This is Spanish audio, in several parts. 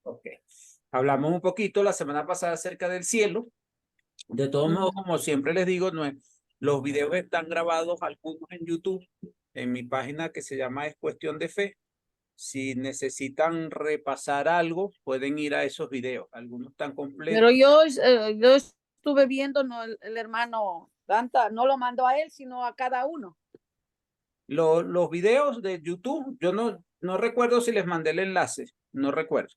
Ok. Hablamos un poquito la semana pasada acerca del cielo. De todos modos, como siempre les digo, no es, los videos están grabados algunos en YouTube, en mi página que se llama Es Cuestión de Fe. Si necesitan repasar algo, pueden ir a esos videos. Algunos están Pero completos. yo estuve viendo, no, el hermano Danta no lo mandó a él, sino a cada uno. Los videos de YouTube, yo no recuerdo si les mandé el enlace, no recuerdo.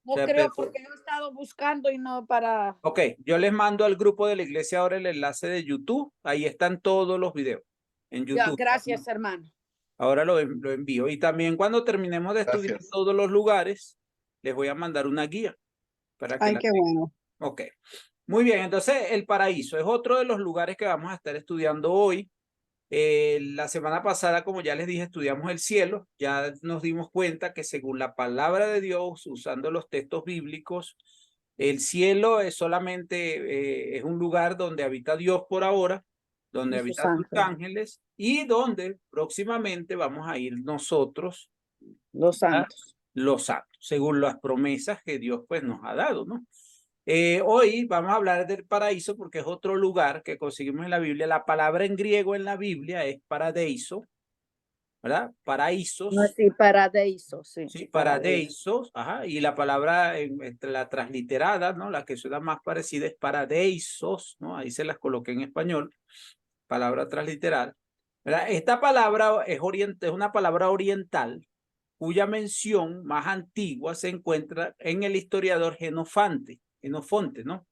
O No sea, creo, pero, porque yo he estado buscando y no para. ok, yo les mando al grupo de la iglesia ahora el enlace de YouTube. Ahí están todos los videos en Ya, YouTube. gracias, hermano. Ahora lo envío. Y también cuando terminemos de estudiar Gracias. todos los lugares, les voy a mandar una guía para que Ay, la qué tengan. bueno. Ok. Muy bien, entonces el paraíso es otro de los lugares que vamos a estar estudiando hoy. La semana pasada, como ya les dije, estudiamos el cielo. Ya nos dimos cuenta que según la palabra de Dios, usando los textos bíblicos, el cielo es solamente es un lugar donde habita Dios por ahora, donde Y sus habitan sus santos, ángeles y donde próximamente vamos a ir nosotros, los a santos. los santos, según las promesas que Dios pues nos ha dado, ¿no? Hoy vamos a hablar del paraíso porque es otro lugar que conseguimos en la Biblia. La palabra en griego en la Biblia es paradeiso, ¿verdad? No, Paraísos, sí, paradeiso, sí, sí, paradeiso. paradeisos, ajá, y la palabra entre la transliterada, ¿no? La que suena más parecida es paradeisos, ¿no? Ahí se las coloqué en español, palabra transliteral, ¿verdad? Esta palabra es una palabra oriental cuya mención más antigua se encuentra en el historiador Genofonte, ¿no?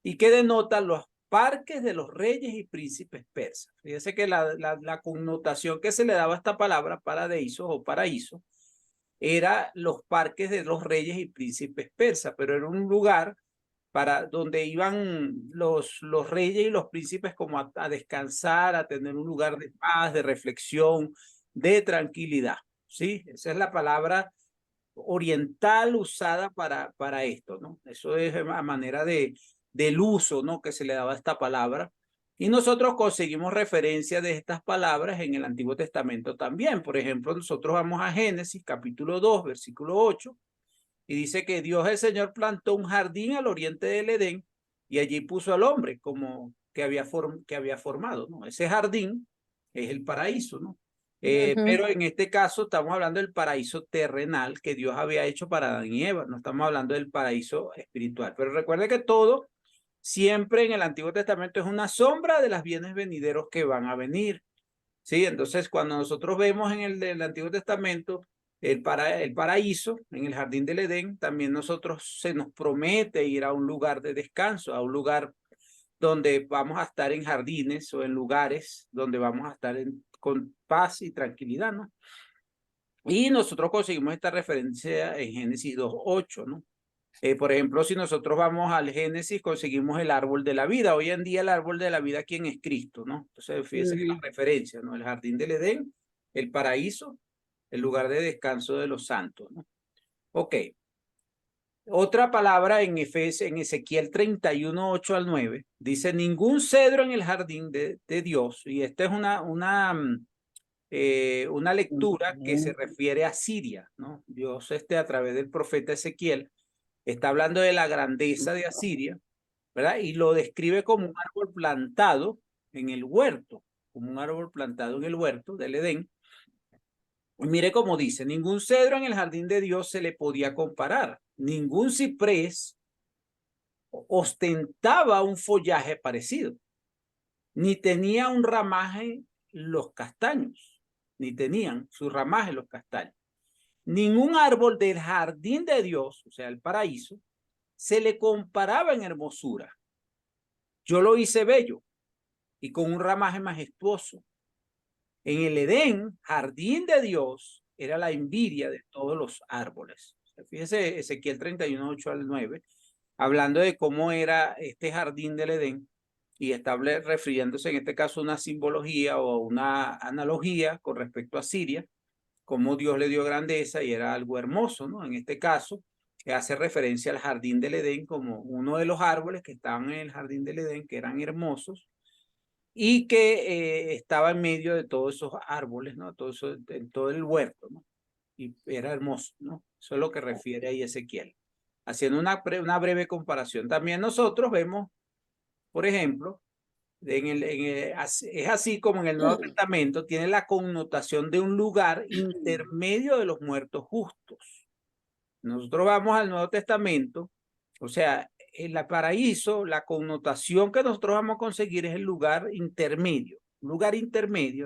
Y que denota los parques de los reyes y príncipes persas. Fíjese que la connotación que se le daba a esta palabra, paradeisos o paraíso, era los parques de los reyes y príncipes persas, pero era un lugar para donde iban los reyes y los príncipes como a descansar, a tener un lugar de paz, de reflexión, de tranquilidad. ¿Sí? Esa es la palabra oriental usada para esto, ¿no? Eso es a manera del uso, ¿no? Que se le daba a esta palabra. Y nosotros conseguimos referencia de estas palabras en el Antiguo Testamento también. Por ejemplo, nosotros vamos a Génesis capítulo 2, versículo 8, y dice que Dios el Señor plantó un jardín al oriente del Edén y allí puso al hombre como que había formado, ¿no? Ese jardín es el paraíso, ¿no? Pero en este caso estamos hablando del paraíso terrenal que Dios había hecho para Adán y Eva, no estamos hablando del paraíso espiritual. Pero recuerde que todo siempre en el Antiguo Testamento es una sombra de los bienes venideros que van a venir. ¿Sí? Entonces, cuando nosotros vemos en el del Antiguo Testamento el paraíso, en el jardín del Edén, también nosotros se nos promete ir a un lugar de descanso, a un lugar donde vamos a estar en jardines o en lugares donde vamos a estar con paz y tranquilidad, ¿no? Y nosotros conseguimos esta referencia en Génesis 2:8, ¿no? Por ejemplo, si nosotros vamos al Génesis, conseguimos el árbol de la vida. Hoy en día el árbol de la vida, ¿quién es Cristo, no? Entonces, fíjense que la referencia, ¿no? El jardín del Edén, el paraíso, el lugar de descanso de los santos, ¿no? Ok. Otra palabra en Ezequiel 31, 8 al 9, dice, ningún cedro en el jardín de Dios, y esta es una lectura que se refiere a Siria, ¿no? Dios a través del profeta Ezequiel está hablando de la grandeza de Asiria, ¿verdad? Y lo describe como un árbol plantado en el huerto, como un árbol plantado en el huerto del Edén. Y mire cómo dice, ningún cedro en el jardín de Dios se le podía comparar, ningún ciprés ostentaba un follaje parecido, ni tenía un ramaje los castaños, ni tenían su ramaje los castaños. Ningún árbol del jardín de Dios, o sea, el paraíso, se le comparaba en hermosura. Yo lo hice bello y con un ramaje majestuoso. En el Edén, jardín de Dios, era la envidia de todos los árboles. Fíjese Ezequiel 31, 8 al 9, hablando de cómo era este jardín del Edén y refiriéndose en este caso a una simbología o una analogía con respecto a Siria, cómo Dios le dio grandeza y era algo hermoso, ¿no? En este caso, hace referencia al jardín del Edén como uno de los árboles que estaban en el jardín del Edén, que eran hermosos, y que estaba en medio de todos esos árboles, ¿no? Todo eso, en todo el huerto, ¿no? Y era hermoso, ¿no? Eso es lo que refiere ahí Ezequiel. haciendo una breve comparación. También nosotros vemos, por ejemplo, es así como en el Nuevo Testamento tiene la connotación de un lugar intermedio de los muertos justos. Nosotros vamos al Nuevo Testamento, o sea, en el paraíso, la connotación que nosotros vamos a conseguir es el lugar intermedio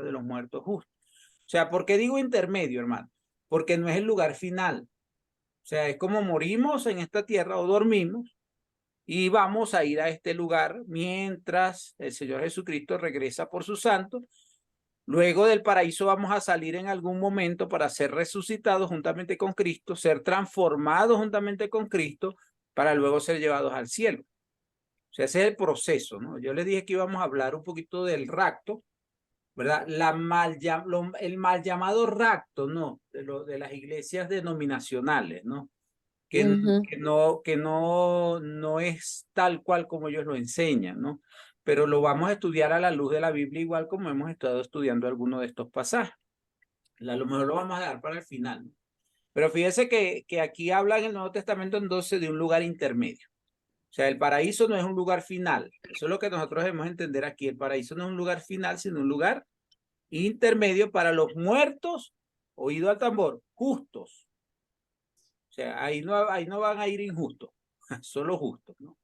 de los muertos justos. O sea, ¿por qué digo intermedio, hermano? Porque no es el lugar final. O sea, es como morimos en esta tierra o dormimos y vamos a ir a este lugar mientras el Señor Jesucristo regresa por sus santos. Luego del paraíso vamos a salir en algún momento para ser resucitados juntamente con Cristo, ser transformados juntamente con Cristo, para luego ser llevados al cielo. O sea, ese es el proceso, ¿no? Yo les dije que íbamos a hablar un poquito del rapto, ¿verdad? El mal llamado rapto, ¿no? De las iglesias denominacionales, ¿no? No es tal cual como ellos lo enseñan, ¿no? Pero lo vamos a estudiar a la luz de la Biblia, igual como hemos estado estudiando algunos de estos pasajes. A lo mejor lo vamos a dar para el final, ¿no? Pero fíjese que aquí habla en el Nuevo Testamento entonces de un lugar intermedio. O sea, el paraíso no es un lugar final. Eso es lo que nosotros debemos entender aquí. El paraíso no es un lugar final, sino un lugar intermedio para los muertos, oído al tambor, justos. O sea, ahí no van a ir injustos, solo justos, ¿no?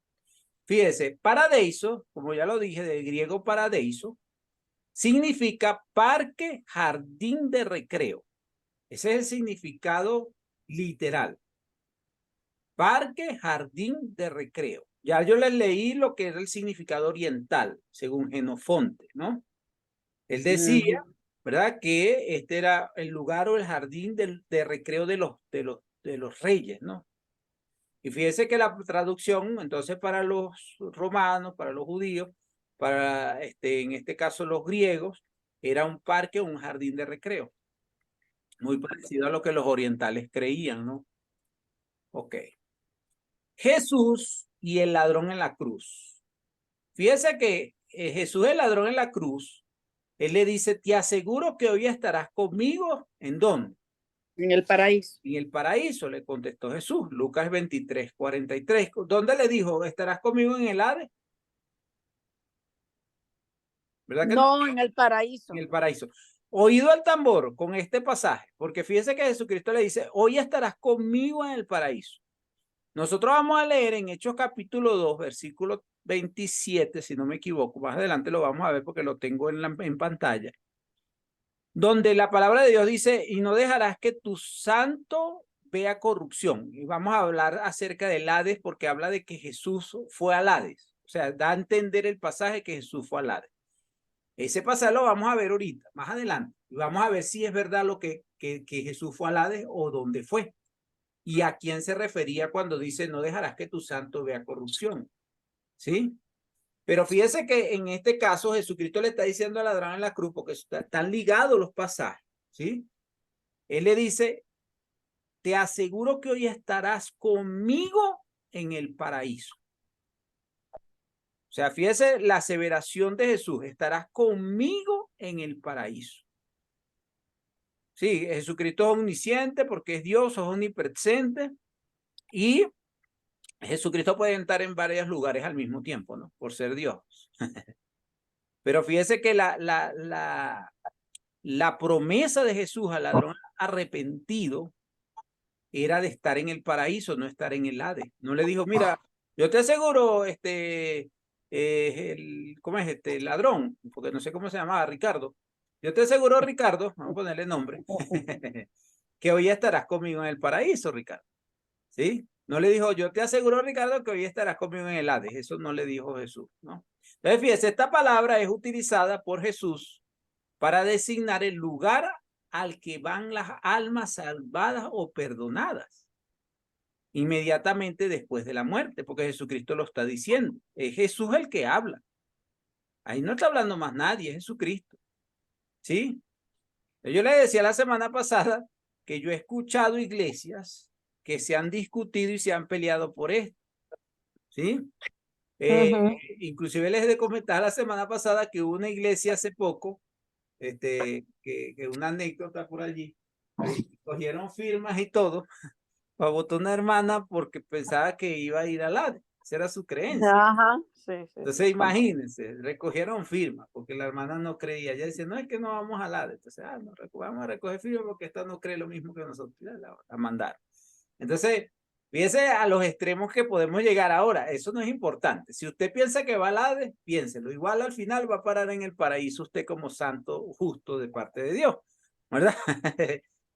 Fíjese, paradeiso, como ya lo dije, del griego paradeiso, significa parque, jardín de recreo. Ese es el significado literal. Parque, jardín de recreo. Ya yo les leí lo que era el significado oriental, según Jenofonte, ¿no? Él decía, ¿verdad? Que este era el lugar o el jardín de recreo de los reyes, ¿no? Y fíjese que la traducción, entonces, para los romanos, para los judíos, en este caso los griegos, era un parque, un jardín de recreo. Muy parecido a lo que los orientales creían, ¿no? Ok. Jesús y el ladrón en la cruz. Fíjese que Jesús, el ladrón en la cruz, él le dice, te aseguro que hoy estarás conmigo. ¿En dónde? En el paraíso. En el paraíso, le contestó Jesús. Lucas 23:43. ¿Dónde le dijo, estarás conmigo en el Hades? ¿Verdad que no? No, en el paraíso. En el paraíso. Oído al tambor con este pasaje, porque fíjese que Jesucristo le dice, hoy estarás conmigo en el paraíso. Nosotros vamos a leer en Hechos capítulo 2, versículo 27, si no me equivoco. Más adelante lo vamos a ver porque lo tengo en pantalla. Donde la palabra de Dios dice, y no dejarás que tu santo vea corrupción. Y vamos a hablar acerca del Hades porque habla de que Jesús fue al Hades. O sea, da a entender el pasaje que Jesús fue al Hades. Ese pasaje lo vamos a ver ahorita, más adelante. Y vamos a ver si es verdad lo que Jesús fue al Hades o dónde fue. Y a quién se refería cuando dice, no dejarás que tu santo vea corrupción. ¿Sí? Pero fíjese que en este caso Jesucristo le está diciendo al ladrón en la cruz, porque están ligados los pasajes. ¿Sí? Él le dice, te aseguro que hoy estarás conmigo en el paraíso. O sea, fíjese la aseveración de Jesús, estarás conmigo en el paraíso. Sí, Jesucristo es omnisciente porque es Dios, es omnipresente y Jesucristo puede estar en varios lugares al mismo tiempo, ¿no? Por ser Dios. Pero fíjese que la promesa de Jesús al ladrón arrepentido era de estar en el paraíso, no estar en el Hades. No le dijo, mira, yo te aseguro, ¿cómo es este ladrón? Porque no sé cómo se llamaba, Ricardo. Yo te aseguro, Ricardo, vamos a ponerle nombre, que hoy estarás conmigo en el paraíso, Ricardo. ¿Sí? No le dijo, yo te aseguro, Ricardo, que hoy estarás conmigo en el Hades. Eso no le dijo Jesús, ¿no? Entonces, fíjese, esta palabra es utilizada por Jesús para designar el lugar al que van las almas salvadas o perdonadas inmediatamente después de la muerte, porque Jesucristo lo está diciendo. Es Jesús el que habla. Ahí no está hablando más nadie, es Jesucristo. ¿Sí? Yo le decía la semana pasada que yo he escuchado iglesias que se han discutido y se han peleado por esto. ¿Sí? Inclusive les he de comentar la semana pasada que hubo una iglesia hace poco, que una anécdota por allí, cogieron firmas y todo votó una hermana porque pensaba que iba a ir al Hades. Esa era su creencia. Ajá, sí, sí. Entonces, imagínense, recogieron firmas porque la hermana no creía. Ella dice, no, es que no vamos a Hades. Entonces, no, vamos a recoger firmas porque esta no cree lo mismo que nosotros. La mandaron. Entonces, fíjese a los extremos que podemos llegar ahora. Eso no es importante. Si usted piensa que va al Hades, piénselo. Igual al final va a parar en el paraíso usted como santo justo de parte de Dios, ¿verdad?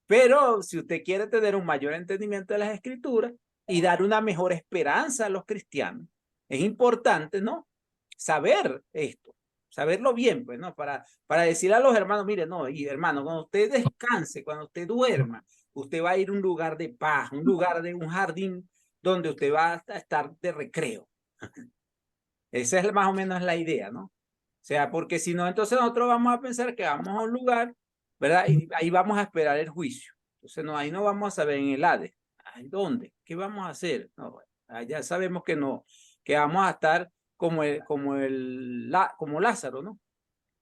Pero si usted quiere tener un mayor entendimiento de las escrituras y dar una mejor esperanza a los cristianos, es importante, ¿no? Saber esto, saberlo bien, pues, ¿no? Para decirle a los hermanos, mire, no, y hermano, cuando usted descanse, cuando usted duerma, usted va a ir a un lugar de paz, un lugar de un jardín donde usted va a estar de recreo. Esa es más o menos la idea, ¿no? O sea, porque si no, entonces nosotros vamos a pensar que vamos a un lugar, ¿verdad? Y ahí vamos a esperar el juicio. Entonces, no, ahí no vamos a saber en el Hades. ¿En dónde? ¿Qué vamos a hacer? No, ya sabemos que no, que vamos a estar como Lázaro, ¿no?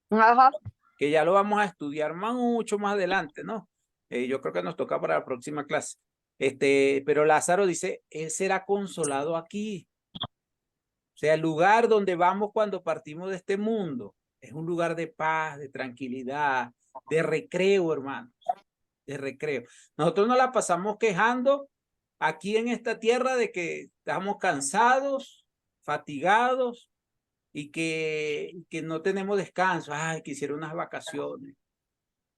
Ajá. Que ya lo vamos a estudiar mucho más adelante, ¿no? Yo creo que nos toca para la próxima clase. Pero Lázaro dice, él será consolado aquí. O sea, el lugar donde vamos cuando partimos de este mundo es un lugar de paz, de tranquilidad, de recreo, hermanos, de recreo. Nosotros nos la pasamos quejando aquí en esta tierra de que estamos cansados, fatigados y que no tenemos descanso. Ay, quisiera unas vacaciones.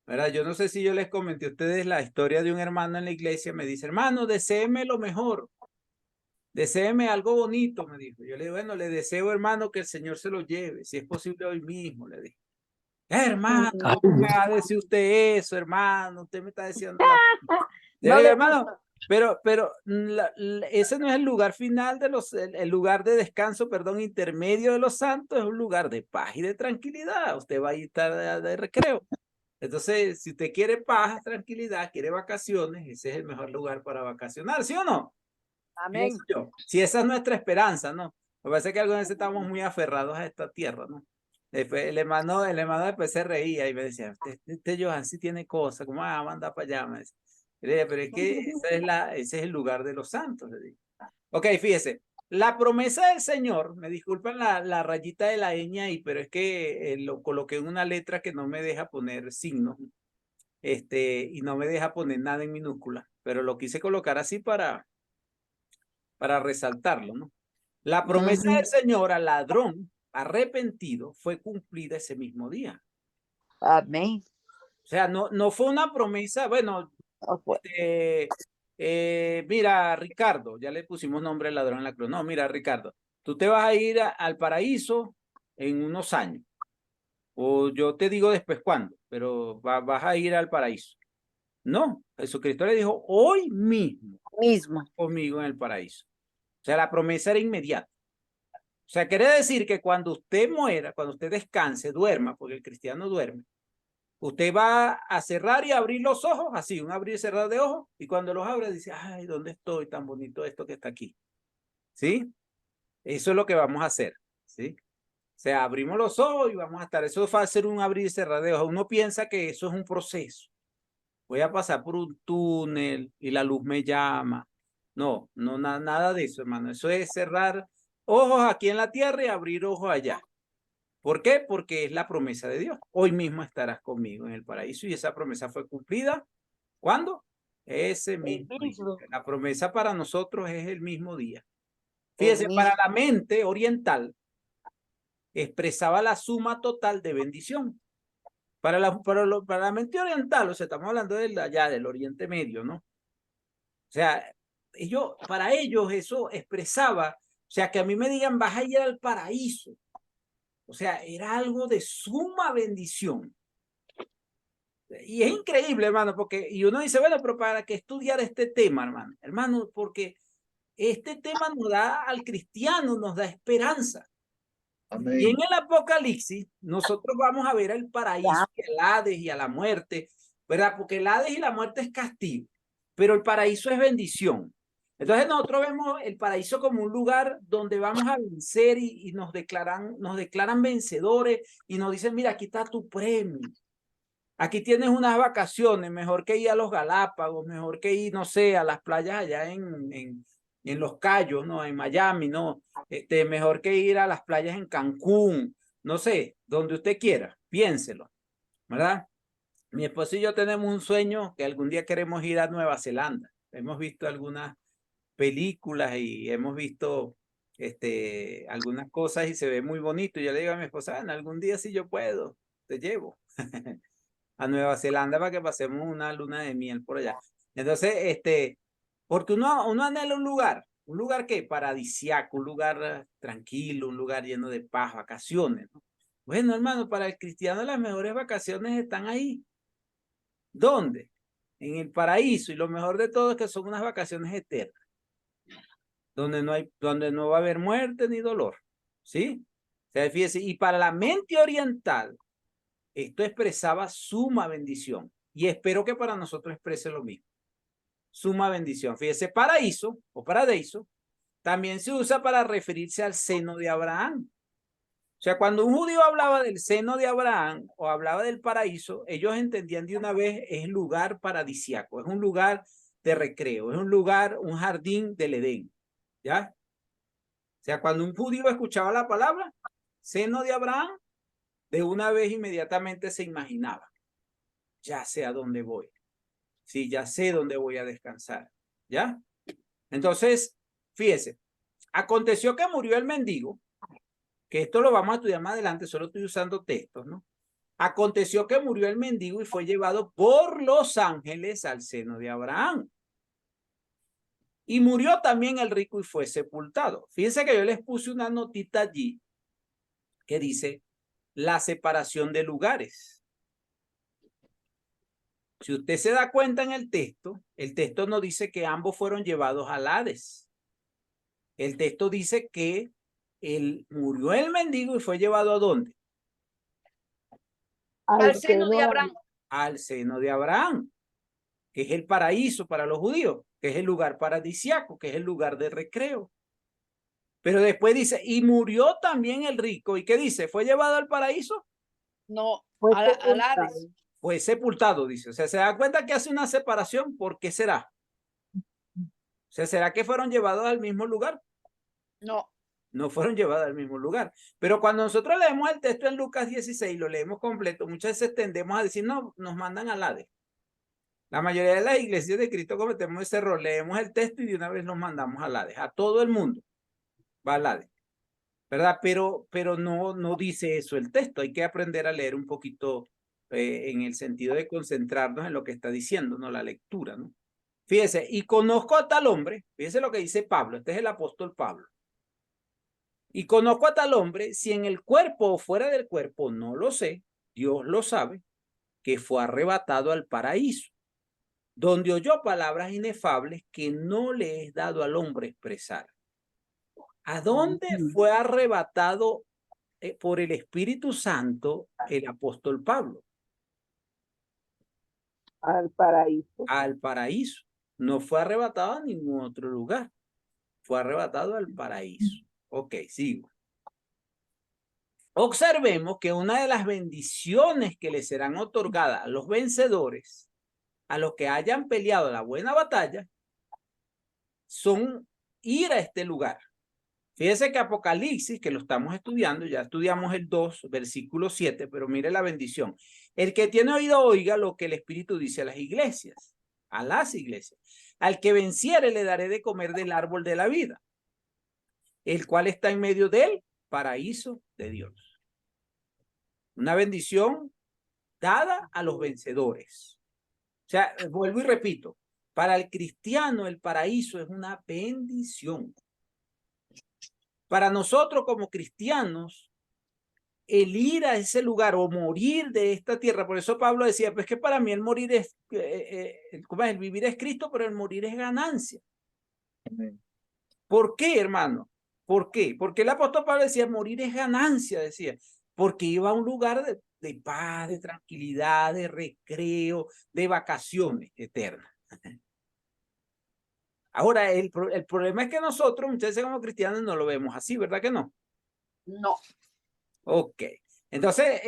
¿Verdad? Yo no sé si yo les comenté a ustedes la historia de un hermano en la iglesia. Me dice, hermano, deséeme lo mejor. Deséeme algo bonito, me dijo. Yo le digo, bueno, le deseo, hermano, que el Señor se lo lleve, si es posible hoy mismo, le dije. Hermano, ¿cómo me va a decir usted eso, hermano? Usted me está diciendo la... Yo No le digo, le hermano, gusta. pero ese no es el lugar final de el lugar de descanso, perdón, intermedio de los santos, es un lugar de paz y de tranquilidad. Usted va a estar de recreo. Entonces, si usted quiere paz, tranquilidad, quiere vacaciones, ese es el mejor lugar para vacacionar, ¿sí o no? Amén. Si esa es nuestra esperanza, ¿no? Me parece que algunas veces estamos muy aferrados a esta tierra, ¿no? Después el hermano después se reía y me decía, este Johan sí tiene cosas, ¿cómo va a mandar para allá? Me decía. Le dije, pero es que ese es el lugar de los santos, le dije. Ok, fíjese, la promesa del Señor, me disculpan la rayita de la ñ ahí, pero es que lo coloqué en una letra que no me deja poner signos, y no me deja poner nada en minúscula, pero lo quise colocar así para resaltarlo, ¿no? La promesa del Señor al ladrón arrepentido fue cumplida ese mismo día. Amén. O sea, no fue una promesa, bueno, mira, Ricardo, ya le pusimos nombre al ladrón en la cruz. No, mira, Ricardo, tú te vas a ir al paraíso en unos años. O yo te digo después cuándo, pero vas a ir al paraíso. No, Jesucristo le dijo, hoy mismo conmigo en el paraíso. O sea, la promesa era inmediata. O sea, quiere decir que cuando usted muera, cuando usted descanse, duerma, porque el cristiano duerme, usted va a cerrar y abrir los ojos, así, un abrir y cerrar de ojos, y cuando los abre dice, ay, ¿dónde estoy? Tan bonito esto que está aquí. ¿Sí? Eso es lo que vamos a hacer. ¿Sí? O sea, abrimos los ojos y vamos a estar. Eso va a ser un abrir y cerrar de ojos. Uno piensa que eso es un proceso. Voy a pasar por un túnel y la luz me llama. No, nada de eso, hermano. Eso es cerrar ojos aquí en la tierra y abrir ojos allá. ¿Por qué? Porque es la promesa de Dios. Hoy mismo estarás conmigo en el paraíso y esa promesa fue cumplida. ¿Cuándo? Ese mismo día. La promesa para nosotros es el mismo día. Fíjese, para la mente oriental expresaba la suma total de bendición. Para la mente oriental, o sea, estamos hablando de allá del Oriente Medio, ¿no? O sea, para ellos eso expresaba, o sea, que a mí me digan, vas a ir al paraíso. O sea, era algo de suma bendición. Y es increíble, hermano, porque, y uno dice, bueno, pero ¿para qué estudiar este tema, hermano? Hermano, porque este tema nos da al cristiano, nos da esperanza. Amén. Y en el Apocalipsis, nosotros vamos a ver el paraíso, el Hades y a la muerte, ¿verdad? Porque el Hades y la muerte es castigo, pero el paraíso es bendición. Entonces nosotros vemos el paraíso como un lugar donde vamos a vencer y nos declaran vencedores y nos dicen, mira, aquí está tu premio. Aquí tienes unas vacaciones, mejor que ir a los Galápagos, mejor que ir, no sé, a las playas allá en Los Cayos, ¿no? En Miami, ¿no? Mejor que ir a las playas en Cancún, no sé, donde usted quiera, piénselo, ¿verdad? Mi esposo y yo tenemos un sueño que algún día queremos ir a Nueva Zelanda. Hemos visto algunas películas y hemos visto algunas cosas y se ve muy bonito. Yo le digo a mi esposa, "Ana, algún día si yo puedo, te llevo a Nueva Zelanda para que pasemos una luna de miel por allá". Entonces, porque uno anhela un lugar que paradisiaco, un lugar tranquilo, un lugar lleno de paz, vacaciones, ¿no? Bueno, hermano, para el cristiano las mejores vacaciones están ahí. ¿Dónde? En el paraíso. Y lo mejor de todo es que son unas vacaciones eternas, donde no va a haber muerte ni dolor. ¿Sí? O sea, fíjese, y para la mente oriental, esto expresaba suma bendición. Y espero que para nosotros exprese lo mismo. Suma bendición. Fíjese, paraíso o paradiso también se usa para referirse al seno de Abraham. O sea, cuando un judío hablaba del seno de Abraham o hablaba del paraíso, ellos entendían de una vez, es lugar paradisiaco, es un lugar de recreo, es un lugar, un jardín del Edén. ¿Ya? O sea, cuando un judío escuchaba la palabra seno de Abraham, de una vez inmediatamente se imaginaba, ya sé a dónde voy. Sí, ya sé dónde voy a descansar. ¿Ya? Entonces, fíjese, aconteció que murió el mendigo, que esto lo vamos a estudiar más adelante, solo estoy usando textos, ¿no? Aconteció que murió el mendigo y fue llevado por los ángeles al seno de Abraham. Y murió también el rico y fue sepultado. Fíjense que yo les puse una notita allí que dice la separación de lugares. Si usted se da cuenta en el texto no dice que ambos fueron llevados al Hades. El texto dice que murió el mendigo y fue llevado ¿a dónde? Al seno de Abraham. Al seno de Abraham, que es el paraíso para los judíos, que es el lugar paradisiaco, que es el lugar de recreo. Pero después dice, y murió también el rico. ¿Y qué dice? ¿Fue llevado al paraíso? No, al Hades. Fue sepultado, dice. O sea, se da cuenta que hace una separación. ¿Por qué será? O sea, ¿será que fueron llevados al mismo lugar? No. No fueron llevados al mismo lugar. Pero cuando nosotros leemos el texto en Lucas 16, lo leemos completo, muchas veces tendemos a decir, no, nos mandan al Hades. La mayoría de las iglesias de Cristo cometemos ese error. Leemos el texto y de una vez nos mandamos al Hades. A todo el mundo va al Hades. ¿Verdad? Pero no dice eso el texto. Hay que aprender a leer un poquito en el sentido de concentrarnos en lo que está diciendo, ¿no? La lectura, ¿no? Fíjese, y conozco a tal hombre, fíjese lo que dice Pablo, este es el apóstol Pablo. Y conozco a tal hombre, si en el cuerpo o fuera del cuerpo, no lo sé, Dios lo sabe, que fue arrebatado al paraíso, donde oyó palabras inefables que no le es dado al hombre expresar. ¿A dónde fue arrebatado por el Espíritu Santo el apóstol Pablo? Al paraíso. Al paraíso. No fue arrebatado a ningún otro lugar. Fue arrebatado al paraíso. Ok, sigo. Observemos que una de las bendiciones que le serán otorgadas a los vencedores, a los que hayan peleado la buena batalla, son ir a este lugar. Fíjese que Apocalipsis, que lo estamos estudiando, ya estudiamos el 2, versículo 7, pero mire la bendición. El que tiene oído oiga lo que el Espíritu dice a las iglesias, a las iglesias. Al que venciere le daré de comer del árbol de la vida, el cual está en medio del paraíso de Dios. Una bendición dada a los vencedores. O sea, vuelvo y repito, para el cristiano el paraíso es una bendición. Para nosotros como cristianos, el ir a ese lugar o morir de esta tierra, por eso Pablo decía, pues que para mí el morir es, el vivir es Cristo, pero el morir es ganancia. ¿Por qué, hermano? ¿Por qué? Porque el apóstol Pablo decía, morir es ganancia, decía, porque iba a un lugar de paz, de tranquilidad, de recreo, de vacaciones eternas. Ahora, el problema es que nosotros, muchas veces como cristianos, no lo vemos así, ¿verdad que no? No. Ok. Entonces,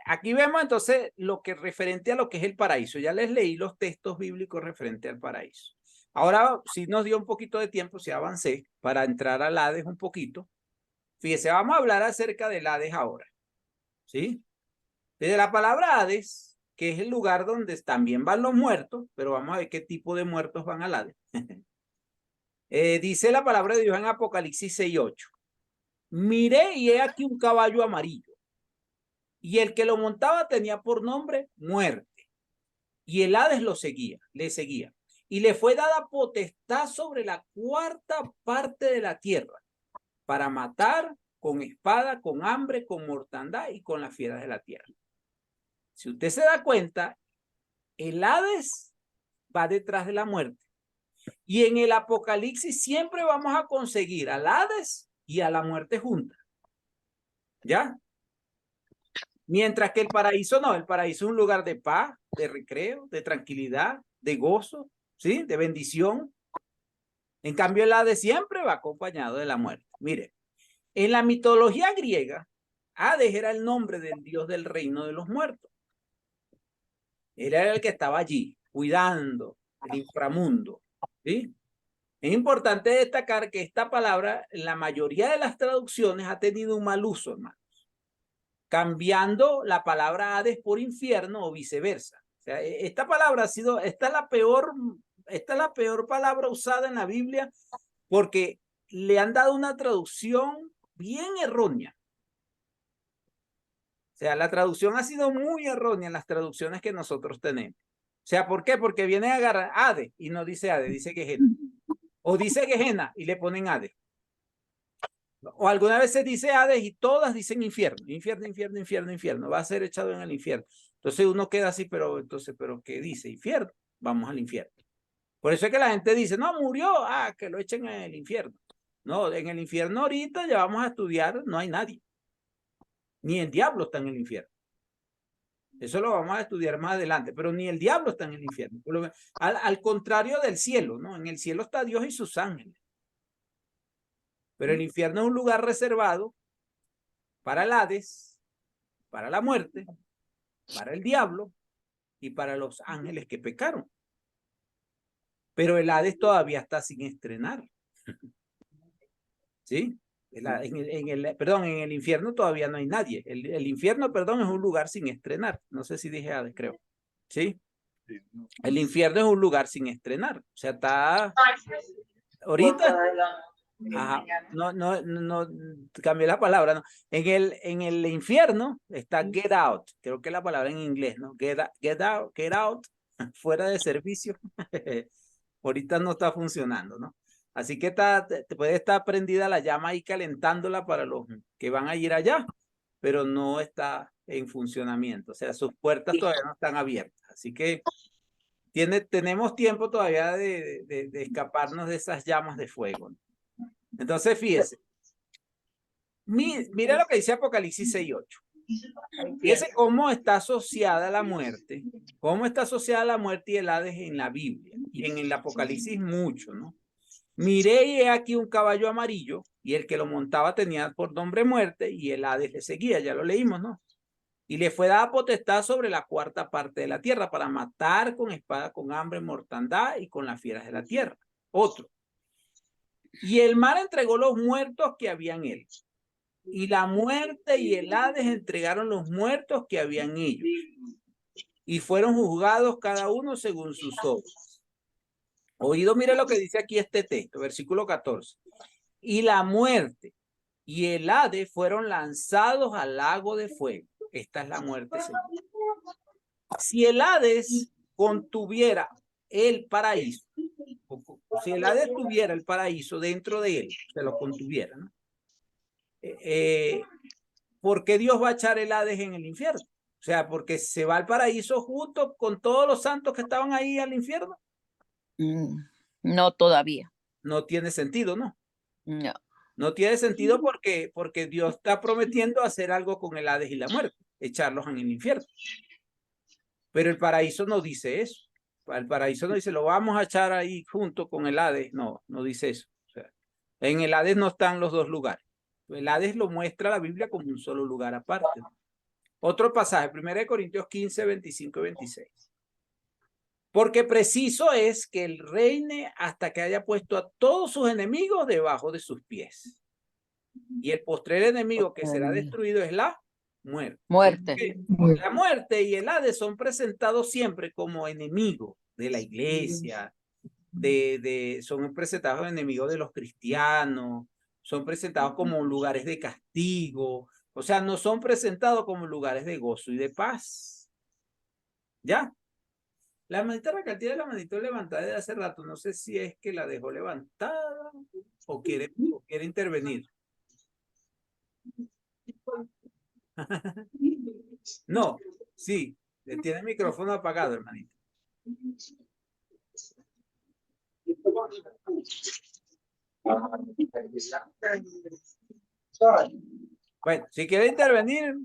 aquí vemos entonces lo que referente a lo que es el paraíso. Ya les leí los textos bíblicos referente al paraíso. Ahora sí nos dio un poquito de tiempo, si avancé, para entrar al Hades un poquito. Fíjese, vamos a hablar acerca del Hades ahora. ¿Sí? Desde la palabra Hades, que es el lugar donde también van los muertos, pero vamos a ver qué tipo de muertos van al Hades. Dice la palabra de Dios en Apocalipsis 6:8. Miré y he aquí un caballo amarillo, y el que lo montaba tenía por nombre Muerte, y el Hades le seguía, y le fue dada potestad sobre la cuarta parte de la tierra, para matar con espada, con hambre, con mortandad y con las fieras de la tierra. Si usted se da cuenta, el Hades va detrás de la muerte. Y en el Apocalipsis siempre vamos a conseguir al Hades y a la muerte juntas. ¿Ya? Mientras que el paraíso no, el paraíso es un lugar de paz, de recreo, de tranquilidad, de gozo, ¿sí? De bendición. En cambio, el Hades siempre va acompañado de la muerte. Mire, en la mitología griega, Hades era el nombre del dios del reino de los muertos. Él era el que estaba allí, cuidando el inframundo, ¿sí? Es importante destacar que esta palabra, en la mayoría de las traducciones, ha tenido un mal uso, hermano, cambiando la palabra Hades por infierno o viceversa. O sea, esta palabra esta es la peor palabra usada en la Biblia porque le han dado una traducción bien errónea. O sea, la traducción ha sido muy errónea en las traducciones que nosotros tenemos. O sea, ¿por qué? Porque viene a agarrar Hades y no dice Hades, dice Gehenna. O dice Gehenna y le ponen Hades. O alguna vez se dice Hades y todas dicen infierno, infierno, infierno, infierno, infierno. Va a ser echado en el infierno. Entonces uno queda así, pero ¿qué dice? Infierno. Vamos al infierno. Por eso es que la gente dice, no, murió, que lo echen en el infierno. No, en el infierno ahorita ya vamos a estudiar, no hay nadie. Ni el diablo está en el infierno. Eso lo vamos a estudiar más adelante, pero ni el diablo está en el infierno. Al contrario del cielo, ¿no? En el cielo está Dios y sus ángeles. Pero el infierno es un lugar reservado para el Hades, para la muerte, para el diablo y para los ángeles que pecaron. Pero el Hades todavía está sin estrenar. ¿Sí? Perdón, en el infierno todavía no hay nadie. El infierno, perdón, es un lugar sin estrenar. No sé si dije Hades, creo. ¿Sí? El infierno es un lugar sin estrenar. O sea, está... Ahorita... Ajá, no, cambié la palabra, ¿no? En el infierno está get out, creo que es la palabra en inglés, ¿no? Get out, fuera de servicio. Ahorita no está funcionando, ¿no? Así que puede estar prendida la llama ahí calentándola para los que van a ir allá, pero no está en funcionamiento, o sea, sus puertas todavía no están abiertas, así que tenemos tiempo todavía de escaparnos de esas llamas de fuego, ¿no? Entonces, fíjese. Mira lo que dice Apocalipsis 6:8. Fíjese cómo está asociada la muerte. Cómo está asociada la muerte y el Hades en la Biblia. Y en el Apocalipsis mucho, ¿no? Miré y he aquí un caballo amarillo y el que lo montaba tenía por nombre Muerte y el Hades le seguía. Ya lo leímos, ¿no? Y le fue dada potestad sobre la cuarta parte de la tierra para matar con espada, con hambre, mortandad y con las fieras de la tierra. Otro. Y el mar entregó los muertos que habían en él. Y la muerte y el Hades entregaron los muertos que habían ellos. Y fueron juzgados cada uno según sus obras. Oído, mire lo que dice aquí este texto, versículo 14. Y la muerte y el Hades fueron lanzados al lago de fuego. Esta es la muerte, Señor. Si el Hades contuviera el paraíso, si el Hades tuviera el paraíso dentro de él, se lo contuviera, ¿no? ¿Por qué Dios va a echar el Hades en el infierno? O sea, porque se va al paraíso junto con todos los santos que estaban ahí al infierno. No todavía. No tiene sentido, ¿no? No. No tiene sentido porque Dios está prometiendo hacer algo con el Hades y la muerte, echarlos en el infierno. Pero el paraíso no dice eso. El paraíso no dice, lo vamos a echar ahí junto con el Hades. No, no dice eso. O sea, en el Hades no están los dos lugares. El Hades lo muestra la Biblia como un solo lugar aparte. Otro pasaje, 1 Corintios 15, 25 y 26. Porque preciso es que él reine hasta que haya puesto a todos sus enemigos debajo de sus pies. Y el postrer enemigo que será destruido es la muerte. Muerte. La muerte y el Hades son presentados siempre como enemigos de la iglesia, son presentados enemigos de los cristianos, son presentados como lugares de castigo, o sea, no son presentados como lugares de gozo y de paz. ¿Ya? La manita Raquel tiene la manito levantada desde hace rato, no sé si es que la dejó levantada o quiere intervenir. No, sí, tiene el micrófono apagado, hermanito. Bueno, si quiere intervenir,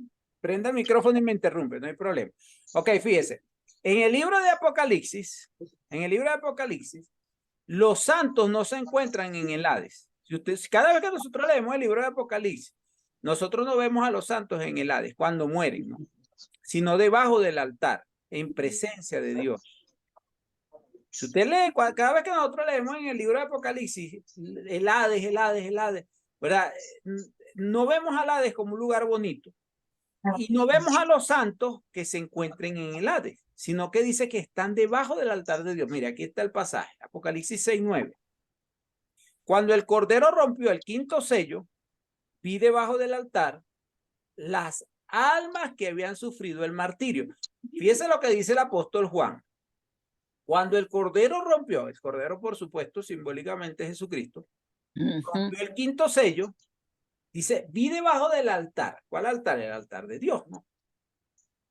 prenda el micrófono y me interrumpe, no hay problema. Ok, fíjese, en el libro de Apocalipsis, los santos no se encuentran en el Hades. Cada vez que nosotros leemos el libro de Apocalipsis, nosotros no vemos a los santos en el Hades cuando mueren, ¿no? Sino debajo del altar, en presencia de Dios. Si usted lee, cada vez que nosotros leemos en el libro de Apocalipsis, el Hades, ¿verdad? No vemos al Hades como un lugar bonito. Y no vemos a los santos que se encuentren en el Hades, sino que dice que están debajo del altar de Dios. Mira, aquí está el pasaje, Apocalipsis 6:9. Cuando el Cordero rompió el quinto sello, vi debajo del altar las almas que habían sufrido el martirio. Fíjese lo que dice el apóstol Juan. Cuando el Cordero rompió, el Cordero por supuesto simbólicamente Jesucristo, rompió el quinto sello, dice, vi debajo del altar. ¿Cuál altar? El altar de Dios, ¿no?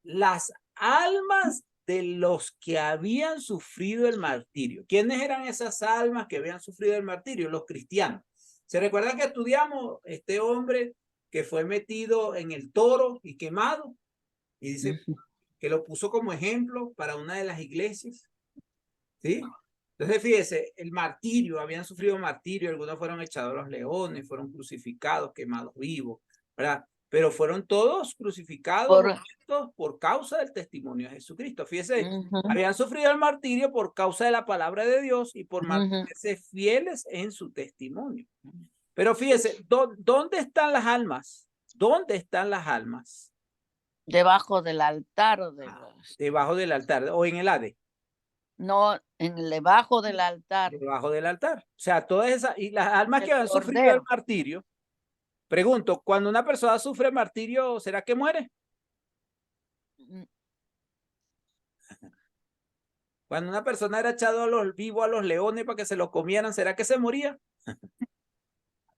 Las almas de los que habían sufrido el martirio. ¿Quiénes eran esas almas que habían sufrido el martirio? Los cristianos. ¿Se recuerdan que estudiamos este hombre que fue metido en el toro y quemado? Y dice que lo puso como ejemplo para una de las iglesias. ¿Sí? Entonces, fíjese, el martirio, habían sufrido martirio, algunos fueron echados a los leones, fueron crucificados, quemados vivos, ¿verdad? Pero fueron todos crucificados por causa del testimonio de Jesucristo. Fíjese, habían sufrido el martirio por causa de la palabra de Dios y por mantenerse fieles en su testimonio. Pero fíjese, ¿dónde están las almas? ¿Dónde están las almas? Debajo del altar. Debajo del altar o en el Hades. No, debajo del altar. Debajo del altar. O sea, todas esas, y las almas que han sufrido el martirio, pregunto, cuando una persona sufre martirio, ¿será que muere? Cuando una persona era echado vivo a los leones para que se lo comieran, ¿será que se moría?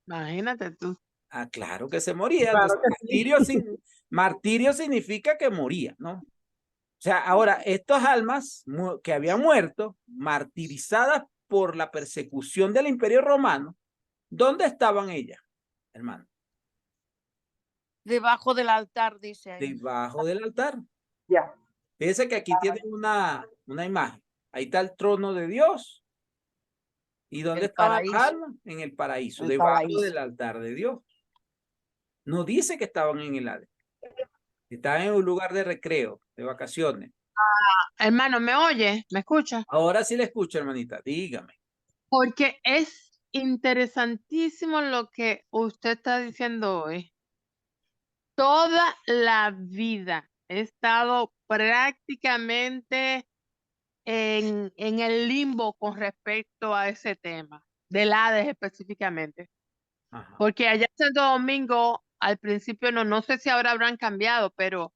Imagínate tú. Ah, claro que se moría. Claro Entonces, martirio significa que moría, ¿no? O sea, ahora, estas almas que habían muerto, martirizadas por la persecución del Imperio Romano, ¿dónde estaban ellas, hermano? Debajo del altar, dice ahí. Debajo del altar. Ya. Fíjense que aquí tienen una imagen. Ahí está el trono de Dios. ¿Y dónde estaban las almas? En el paraíso, debajo del altar de Dios. No dice que estaban en el Hades. Estaban en un lugar de recreo, de vacaciones. Hermano, ¿me oye? ¿Me escucha? Ahora sí le escucho, hermanita. Dígame. Porque es interesantísimo lo que usted está diciendo hoy. Toda la vida he estado prácticamente en el limbo con respecto a ese tema, del Hades específicamente. Ajá. Porque allá en Santo Domingo, al principio, no sé si ahora habrán cambiado, pero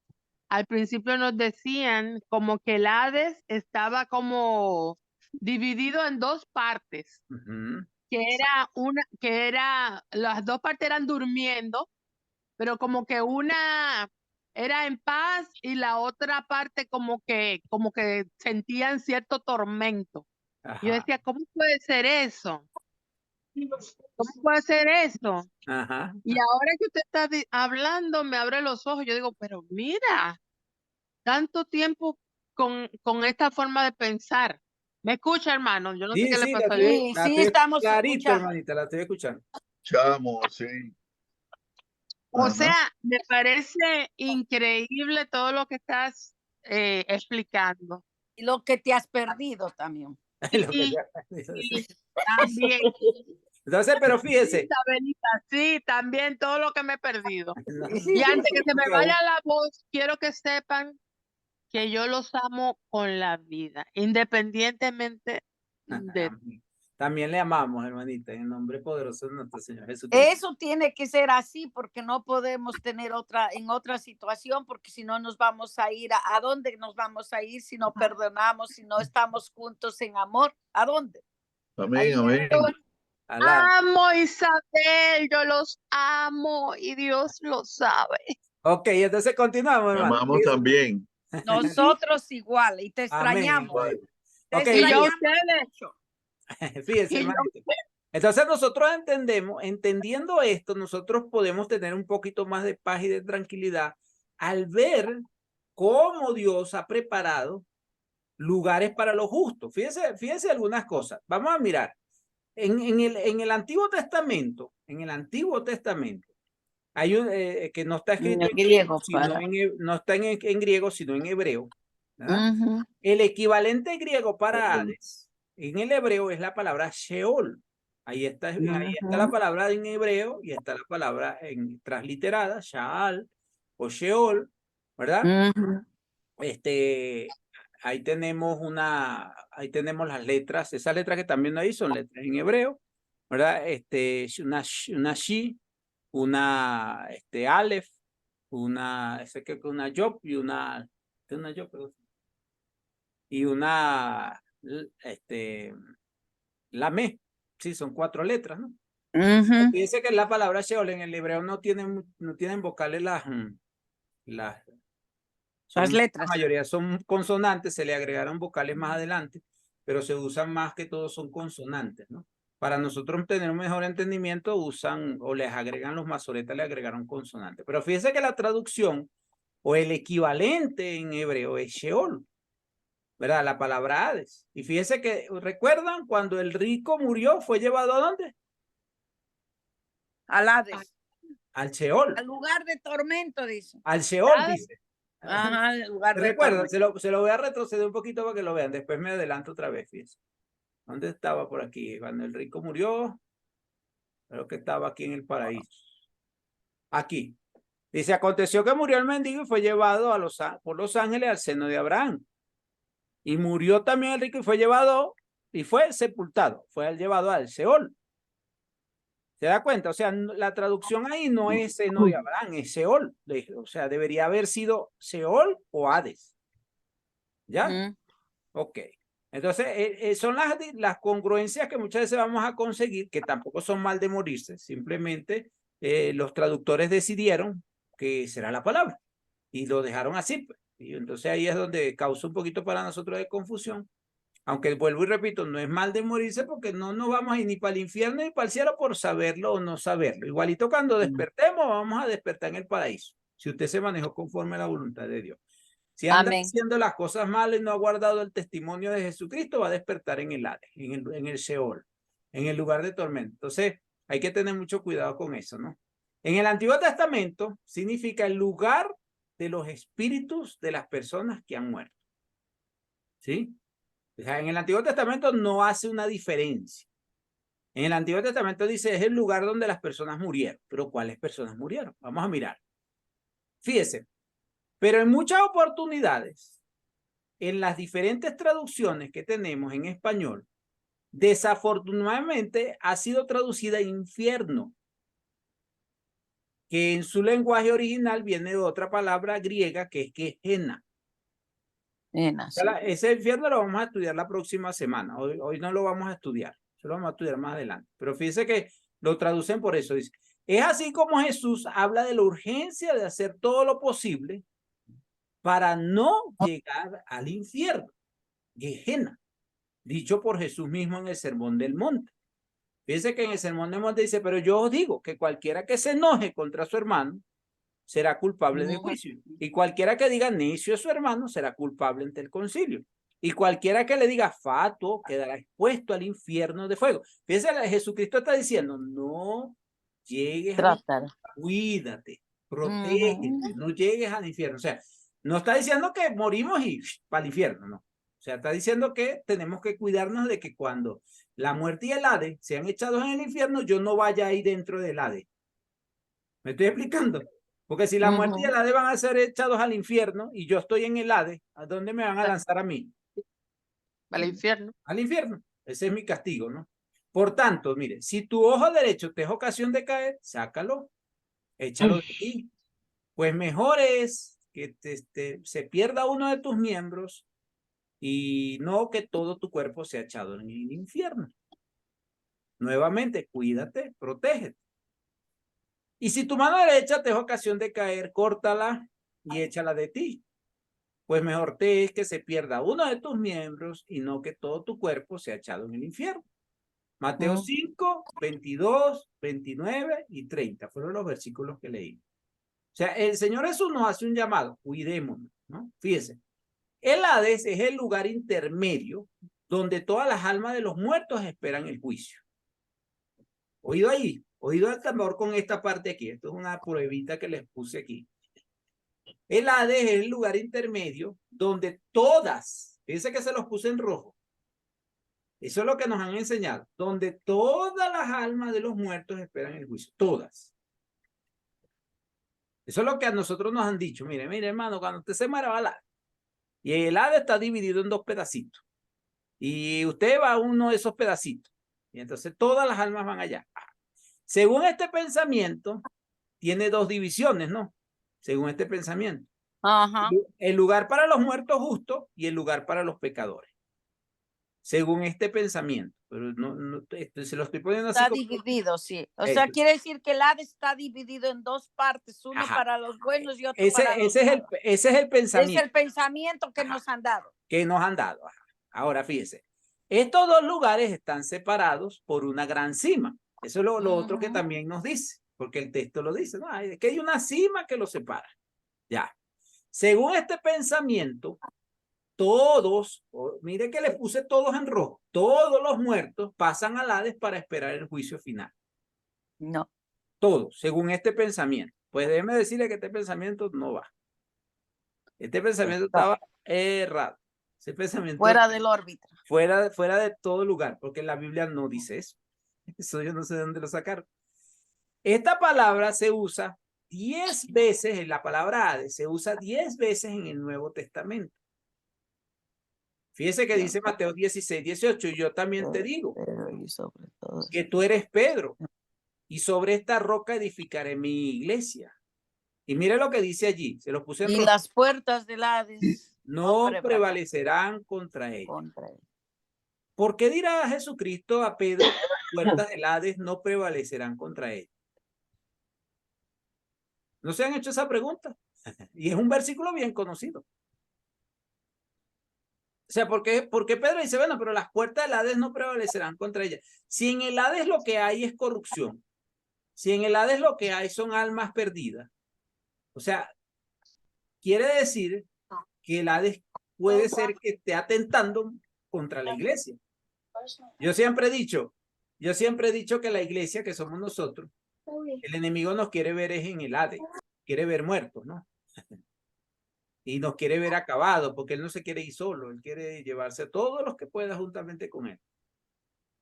al principio nos decían como que el Hades estaba como dividido en dos partes, que las dos partes eran durmiendo, pero como que una era en paz y la otra parte como que sentían cierto tormento. Ajá. Yo decía, ¿cómo puede ser eso? ¿Cómo puede ser eso? Ajá. Y ahora que usted está hablando, me abre los ojos. Yo digo, pero mira, tanto tiempo con esta forma de pensar. ¿Me escucha, hermano? Yo no sé qué le pasó. Sí, estamos clarito, escuchando. hermanita, la estoy escuchando. Chamo, sí. O Ajá. sea, me parece increíble todo lo que estás explicando. Y lo que te has perdido también. Lo que Y, ya- y también, Entonces, pero sí, fíjese. Isabelita, sí, también todo lo que me he perdido. No, Y antes que se me porque vaya la voz, quiero que sepan que yo los amo con la vida, independientemente de amén. También le amamos, hermanita, en el nombre poderoso de nuestro Señor Jesucristo. Eso tiene que ser así porque no podemos tener otra situación porque si no nos vamos a ir a dónde nos vamos a ir si no perdonamos, si no estamos juntos en amor, ¿a dónde? Amén, amén. Alá. amo, Isabel, yo los amo y Dios lo sabe. Ok, entonces continuamos, Te hermano. amamos también. Nosotros igual y te Amén. extrañamos. Te Ok, Y yo a extrañamos ustedes. mucho. fíjese, Y yo- hermanito. Entonces nosotros entendiendo esto, nosotros podemos tener un poquito más de paz y de tranquilidad al ver cómo Dios ha preparado lugares para los justos. Fíjese algunas cosas. Vamos a mirar. En el Antiguo Testamento, hay un que no está escrito En en griego, sino no está en griego, sino en hebreo, ¿verdad? Ujú. El equivalente griego para Hades en el hebreo es la palabra Sheol. Ahí está la palabra en hebreo y está la palabra transliterada, Shaal o Sheol, ¿verdad? Ujú. Ahí tenemos las letras, esas letras que también ahí son letras en hebreo, ¿verdad? Una Shi, una Aleph, una Yop y una Yop, perdón, y una Lamé. Sí, son 4 letras, ¿no? Ujú. Fíjense que la palabra Sheol en el hebreo no tienen vocales las Las la letras. mayoría son consonantes, se le agregaron vocales más adelante, pero se usan más que todo son consonantes, ¿no? Para nosotros tener un mejor entendimiento usan o les agregan los masoretas, le agregaron consonantes. Pero fíjense que la traducción o el equivalente en hebreo es Sheol, ¿verdad? La palabra Hades. Y fíjense que, ¿recuerdan cuando el rico murió? ¿Fue llevado a dónde? Al Hades. Al Sheol. Al lugar de tormento, dice. Al Sheol, Hades. dice. Ajá, al lugar de Recuerda, tormento. se lo voy a retroceder un poquito para que lo vean. Después me adelanto otra vez, fíjense. ¿Dónde estaba por aquí? Cuando el rico murió, creo que estaba aquí en el paraíso. Aquí. Dice, aconteció que murió el mendigo y fue llevado por los ángeles al seno de Abraham. Y murió también el rico y fue llevado y fue sepultado. Fue llevado al Seol. ¿Se da cuenta? O sea, la traducción ahí no es seno de Abraham, es Seol. O sea, debería haber sido Seol o Hades. ¿Ya? Ok. Entonces, son las congruencias que muchas veces vamos a conseguir, que tampoco son mal de morirse, simplemente los traductores decidieron que será la palabra y lo dejaron así. Pues. Y entonces ahí es donde causa un poquito para nosotros de confusión. Aunque vuelvo y repito, no es mal de morirse porque no nos vamos a ir ni para el infierno ni para el cielo por saberlo o no saberlo. Igualito cuando despertemos, vamos a despertar en el paraíso, si usted se manejó conforme a la voluntad de Dios. Si anda haciendo las cosas malas y no ha guardado el testimonio de Jesucristo, va a despertar en el Hades, en el Sheol, en el lugar de tormento. Entonces, hay que tener mucho cuidado con eso, ¿no? En el Antiguo Testamento significa el lugar de los espíritus de las personas que han muerto. ¿Sí? O sea, en el Antiguo Testamento no hace una diferencia. En el Antiguo Testamento dice, es el lugar donde las personas murieron. Pero ¿cuáles personas murieron? Vamos a mirar. Fíjese. Pero en muchas oportunidades, en las diferentes traducciones que tenemos en español, desafortunadamente ha sido traducida infierno, que en su lenguaje original viene de otra palabra griega que es Gehenna. Sí. Ese infierno lo vamos a estudiar la próxima semana. Hoy no lo vamos a estudiar, eso lo vamos a estudiar más adelante. Pero fíjese que lo traducen por eso. Dice, es así como Jesús habla de la urgencia de hacer todo lo posible para no llegar al infierno, Gehenna, dicho por Jesús mismo en el Sermón del Monte. Fíjense que en el Sermón del Monte dice, pero yo os digo que cualquiera que se enoje contra su hermano será culpable de juicio. Y cualquiera que diga necio a su hermano será culpable ante el concilio. Y cualquiera que le diga fatuo quedará expuesto al infierno de fuego. Fíjense, Jesucristo está diciendo, no llegues a... Cuídate. Protégete, no llegues al infierno. O sea, no está diciendo que morimos y para el infierno, no. O sea, está diciendo que tenemos que cuidarnos de que cuando la muerte y el Hades sean echados en el infierno, yo no vaya ahí dentro del Hades. ¿Me estoy explicando? Porque si la muerte y el Hades van a ser echados al infierno y yo estoy en el Hades, ¿a dónde me van a lanzar a mí? Al infierno. Al infierno. Ese es mi castigo, ¿no? Por tanto, mire, si tu ojo derecho te es ocasión de caer, sácalo, échalo de ti. Pues mejor es que se pierda uno de tus miembros y no que todo tu cuerpo sea echado en el infierno. Nuevamente, cuídate, protégete. Y si tu mano derecha te es ocasión de caer, córtala y échala de ti. Pues mejor te es que se pierda uno de tus miembros y no que todo tu cuerpo sea echado en el infierno. Mateo 5, 22, 29 y 30 fueron los versículos que leí. O sea, el Señor Jesús nos hace un llamado, cuidémonos, ¿no? Fíjese, el Hades es el lugar intermedio donde todas las almas de los muertos esperan el juicio. Oído ahí, oído al tambor con esta parte aquí. Esto es una pruebita que les puse aquí. El Hades es el lugar intermedio donde todas, fíjense que se los puse en rojo. Eso es lo que nos han enseñado, donde todas las almas de los muertos esperan el juicio, todas. Eso es lo que a nosotros nos han dicho. Mire, hermano, cuando usted se muera va al Hades. Y el Hades está dividido en dos pedacitos. Y usted va a uno de esos pedacitos. Y entonces todas las almas van allá. Según este pensamiento, tiene dos divisiones, ¿no? Según este pensamiento. Ajá. El lugar para los muertos justos y el lugar para los pecadores. Según este pensamiento. Pero no se lo estoy poniendo así. Está dividido, sí. O sea, quiere decir que el Hades está dividido en dos partes, uno para los buenos y otro para los malos. Ese es el pensamiento. Es el pensamiento que nos han dado. Que nos han dado. Ahora, fíjese. Estos dos lugares están separados por una gran cima. Eso es lo otro que también nos dice, porque el texto lo dice, ¿no? Que hay una cima que los separa. Ya. Según este pensamiento, todos, mire que le puse todos en rojo, todos los muertos pasan al Hades para esperar el juicio final. No. Todos, según este pensamiento. Pues déjeme decirle que este pensamiento no va. Este pensamiento estaba errado. Ese pensamiento fuera del órbita. Fuera de todo lugar, porque la Biblia no dice eso. Eso yo no sé de dónde lo sacaron. Esta palabra se usa 10 veces, en la palabra Hades, se usa 10 veces en el Nuevo Testamento. Fíjese que dice Mateo 16, 18, y yo también te digo que tú eres Pedro, y sobre esta roca edificaré mi iglesia. Y mire lo que dice allí, se lo puse en rojo. Y las puertas del Hades no prevalecerán contra él. ¿Por qué dirá Jesucristo a Pedro que las puertas del Hades no prevalecerán contra él? ¿No se han hecho esa pregunta? Y es un versículo bien conocido. O sea, ¿por qué Pedro dice, bueno, pero las puertas del Hades no prevalecerán contra ella? Si en el Hades lo que hay es corrupción, si en el Hades lo que hay son almas perdidas, o sea, quiere decir que el Hades puede ser que esté atentando contra la iglesia. Yo siempre he dicho que la iglesia, que somos nosotros, el enemigo nos quiere ver es en el Hades, quiere ver muertos, ¿no? Y nos quiere ver acabados, porque él no se quiere ir solo, él quiere llevarse a todos los que pueda juntamente con él.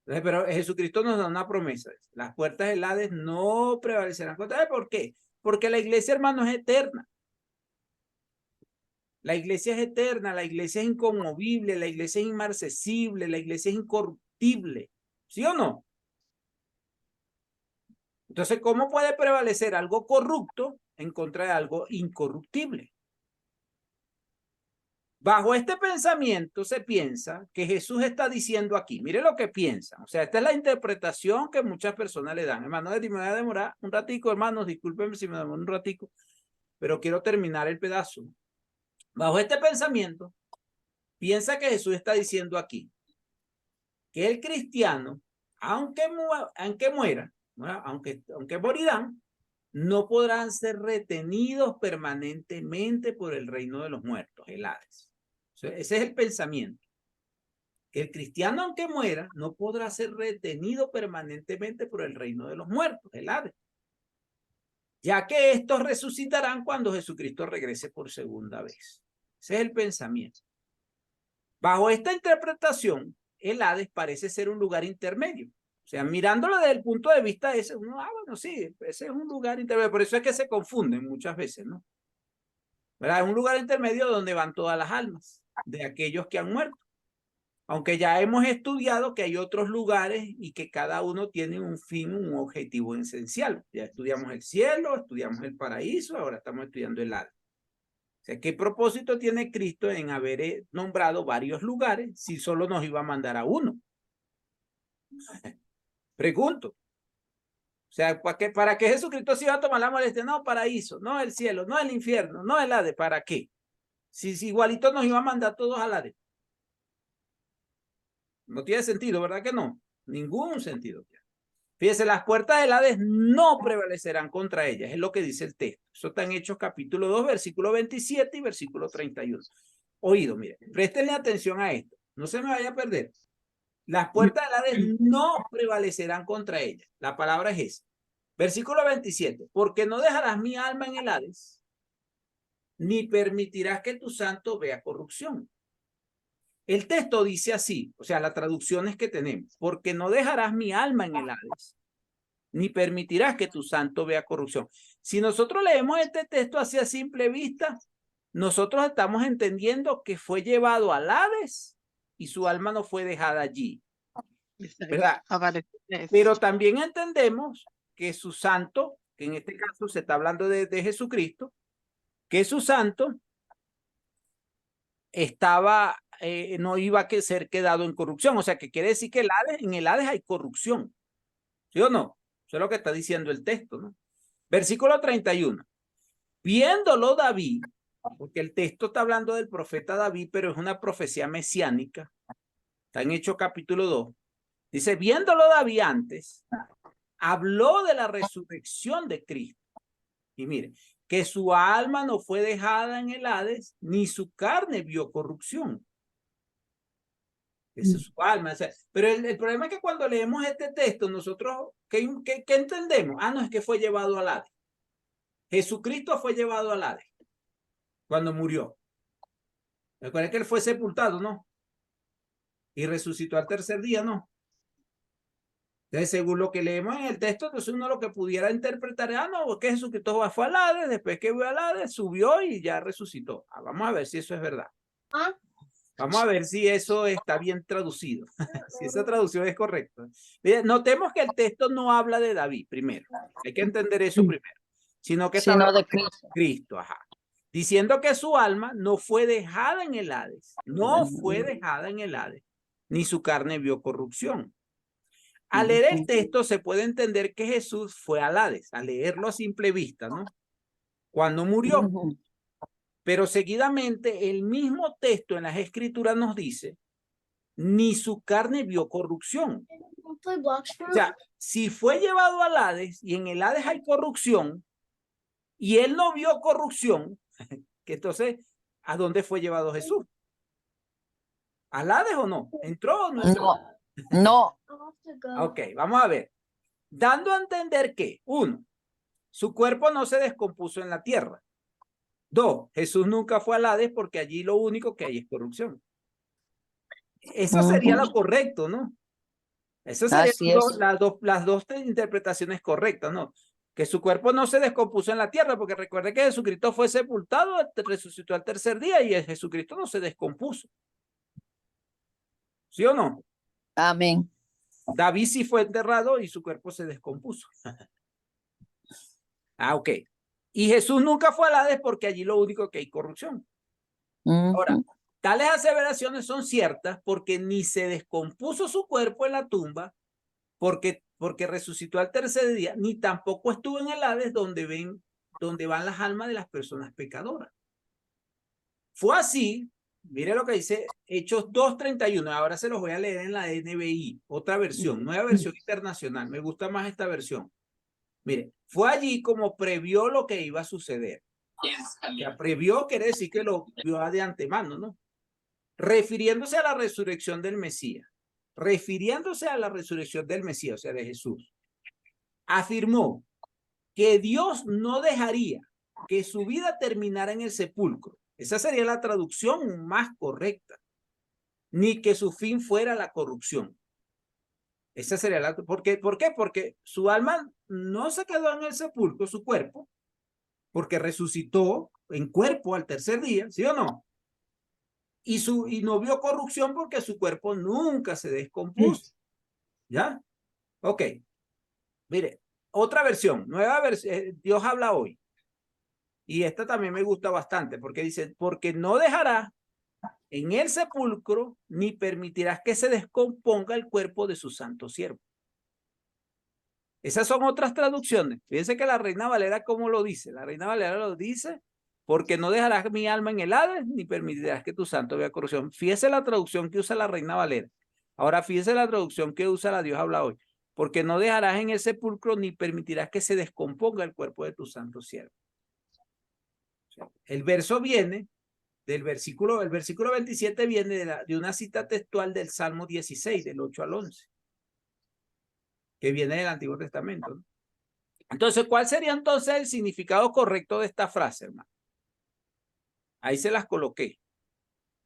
Entonces, pero Jesucristo nos da una promesa, las puertas del Hades no prevalecerán contra él. ¿Por qué? Porque la iglesia, hermano, es eterna. La iglesia es eterna, la iglesia es inconmovible, la iglesia es inmarcesible, la iglesia es incorruptible. ¿Sí o no? Entonces, ¿cómo puede prevalecer algo corrupto en contra de algo incorruptible? Bajo este pensamiento se piensa que Jesús está diciendo aquí, mire lo que piensan, o sea, esta es la interpretación que muchas personas le dan. Hermano, me voy a demorar un ratico, hermanos, discúlpenme si me demoro un ratico, pero quiero terminar el pedazo. Bajo este pensamiento, piensa que Jesús está diciendo aquí que el cristiano, aunque muera, aunque morirán, no podrán ser retenidos permanentemente por el reino de los muertos, el Hades. Ese es el pensamiento. Que el cristiano, aunque muera, no podrá ser retenido permanentemente por el reino de los muertos, el Hades. ya que estos resucitarán cuando Jesucristo regrese por segunda vez. Ese es el pensamiento. Bajo esta interpretación, el Hades parece ser un lugar intermedio. O sea, mirándolo desde el punto de vista ese, uno, bueno, sí, ese es un lugar intermedio. Por eso es que se confunden muchas veces, ¿no? ¿Verdad? Es un lugar intermedio donde van todas las almas de aquellos que han muerto. Aunque ya hemos estudiado que hay otros lugares y que cada uno tiene un fin, un objetivo esencial. Ya estudiamos el cielo, estudiamos el paraíso, ahora estamos estudiando el Hades. O sea, ¿qué propósito tiene Cristo en haber nombrado varios lugares si solo nos iba a mandar a uno? Pregunto. O sea, ¿para qué Jesucristo se iba a tomar la molestia? No, paraíso, no el cielo, no el infierno, no el Hades. ¿Para qué? Si igualito nos iba a mandar todos al Hades. No tiene sentido, ¿verdad que no? Ningún sentido. Fíjese, las puertas del Hades no prevalecerán contra ellas, es lo que dice el texto. Eso está en Hechos capítulo 2, versículo 27 y versículo 31. Oído, miren, préstenle atención a esto, no se me vaya a perder. Las puertas del Hades no prevalecerán contra ellas. La palabra es esa. Versículo 27, porque no dejarás mi alma en el Hades, ni permitirás que tu santo vea corrupción. El texto dice así, o sea, las traducciones que tenemos, porque no dejarás mi alma en el Hades, ni permitirás que tu santo vea corrupción. Si nosotros leemos este texto así a simple vista, nosotros estamos entendiendo que fue llevado al Hades y su alma no fue dejada allí, ¿verdad? Pero también entendemos que su santo, que en este caso se está hablando de Jesucristo, que su santo estaba, no iba a ser quedado en corrupción. O sea, que quiere decir que en el Hades hay corrupción. ¿Sí o no? Eso es lo que está diciendo el texto, ¿no? Versículo 31. Viéndolo David, porque el texto está hablando del profeta David, pero es una profecía mesiánica. Está en Hechos capítulo 2. Dice, viéndolo David antes, habló de la resurrección de Cristo. Y mire, que su alma no fue dejada en el Hades, ni su carne vio corrupción. Esa es su alma. O sea, pero el problema es que cuando leemos este texto, nosotros, ¿qué entendemos? Ah, no, es que fue llevado al Hades. Jesucristo fue llevado al Hades cuando murió. Recuerden que él fue sepultado, ¿no? Y resucitó al tercer día, ¿no? Entonces, según lo que leemos en el texto, entonces uno lo que pudiera interpretar, no, porque Jesucristo fue al Hades, después que fue al Hades, subió y ya resucitó. Vamos a ver si eso es verdad. Vamos a ver si eso está bien traducido, si esa traducción es correcta. Miren, notemos que el texto no habla de David primero, hay que entender eso primero, sino que está hablando de Cristo, ajá. Diciendo que su alma no fue dejada en el Hades, no fue dejada en el Hades, ni su carne vio corrupción. Al leer el texto se puede entender que Jesús fue al Hades, al leerlo a simple vista, ¿no? Cuando murió. Pero seguidamente el mismo texto en las Escrituras nos dice, ni su carne vio corrupción. O sea, si fue llevado al Hades y en el Hades hay corrupción y él no vio corrupción, que entonces, ¿a dónde fue llevado Jesús? ¿Al Hades o no? ¿Entró o no entró? No. Ok, vamos a ver. Dando a entender que, uno, su cuerpo no se descompuso en la tierra. Dos, Jesús nunca fue al Hades porque allí lo único que hay es corrupción. Eso sería lo correcto, ¿no? Eso serían las dos interpretaciones correctas, ¿no? Que su cuerpo no se descompuso en la tierra, porque recuerde que Jesucristo fue sepultado, resucitó al tercer día y Jesucristo no se descompuso. ¿Sí o no? Amén. David sí fue enterrado y su cuerpo se descompuso. Ok. Y Jesús nunca fue al Hades porque allí lo único que hay corrupción. Ahora, tales aseveraciones son ciertas porque ni se descompuso su cuerpo en la tumba, porque resucitó al tercer día, ni tampoco estuvo en el Hades donde van las almas de las personas pecadoras. Fue así, mire lo que dice Hechos 2:31, ahora se los voy a leer en la NBI, otra versión, nueva versión internacional, me gusta más esta versión. Mire, fue allí como previó lo que iba a suceder. Ya previó quiere decir que lo vio de antemano, ¿no? Refiriéndose a la resurrección del Mesías. Refiriéndose a la resurrección del Mesías, o sea, de Jesús. Afirmó que Dios no dejaría que su vida terminara en el sepulcro. Esa sería la traducción más correcta. Ni que su fin fuera la corrupción. Esa sería la... ¿Por qué? Porque su alma no se quedó en el sepulcro, su cuerpo, porque resucitó en cuerpo al tercer día, ¿sí o no? Y no vio corrupción porque su cuerpo nunca se descompuso. ¿Ya? Ok. Mire, otra versión, nueva versión, Dios habla hoy. Y esta también me gusta bastante porque dice, porque no dejará en el sepulcro ni permitirás que se descomponga el cuerpo de su santo siervo. Esas son otras traducciones. Fíjense que la Reina Valera, ¿cómo lo dice? La Reina Valera lo dice, porque no dejarás mi alma en el Hades ni permitirás que tu santo vea corrupción. Fíjese la traducción que usa la Reina Valera. Ahora fíjese la traducción que usa la Dios habla hoy. Porque no dejarás en el sepulcro ni permitirás que se descomponga el cuerpo de tu santo siervo. O sea, el verso viene del versículo, el versículo 27 viene de una cita textual del Salmo 16, del 8 al 11, que viene del Antiguo Testamento, ¿no? Entonces, ¿cuál sería entonces el significado correcto de esta frase, hermano? Ahí se las coloqué.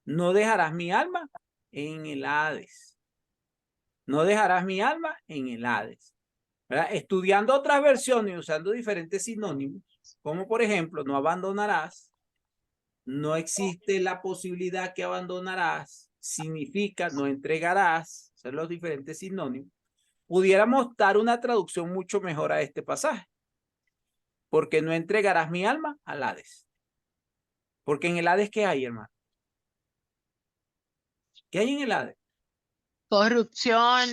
No dejarás mi alma en el Hades. No dejarás mi alma en el Hades. ¿Verdad? Estudiando otras versiones y usando diferentes sinónimos, como por ejemplo, no abandonarás, no existe la posibilidad que abandonarás, significa no entregarás, son los diferentes sinónimos. Pudiéramos dar una traducción mucho mejor a este pasaje. Porque no entregarás mi alma al Hades. Porque en el Hades, ¿qué hay, hermano? ¿Qué hay en el Hades? Corrupción,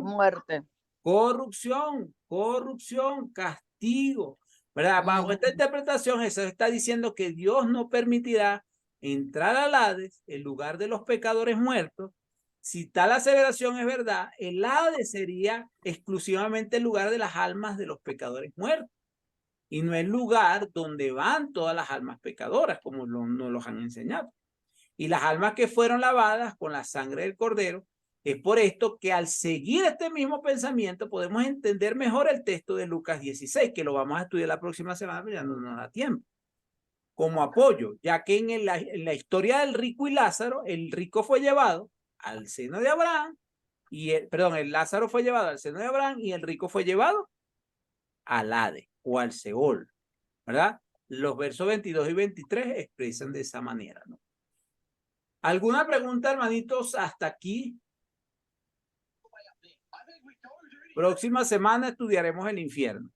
Muerte. Corrupción, castigo. ¿Verdad? Bajo esta interpretación, eso está diciendo que Dios no permitirá entrar al Hades, el lugar de los pecadores muertos. Si tal aseveración es verdad, el Hades sería exclusivamente el lugar de las almas de los pecadores muertos. Y no el lugar donde van todas las almas pecadoras, como nos los han enseñado. Y las almas que fueron lavadas con la sangre del Cordero, es por esto que al seguir este mismo pensamiento podemos entender mejor el texto de Lucas 16, que lo vamos a estudiar la próxima semana, pero ya no nos da tiempo. Como apoyo, ya que en la historia del rico y Lázaro, el rico fue llevado al seno de Abraham, el Lázaro fue llevado al seno de Abraham y el rico fue llevado al Hades o al Seol, ¿verdad? Los versos 22 y 23 expresan de esa manera, ¿no? ¿Alguna pregunta, hermanitos, hasta aquí? Próxima semana estudiaremos el infierno.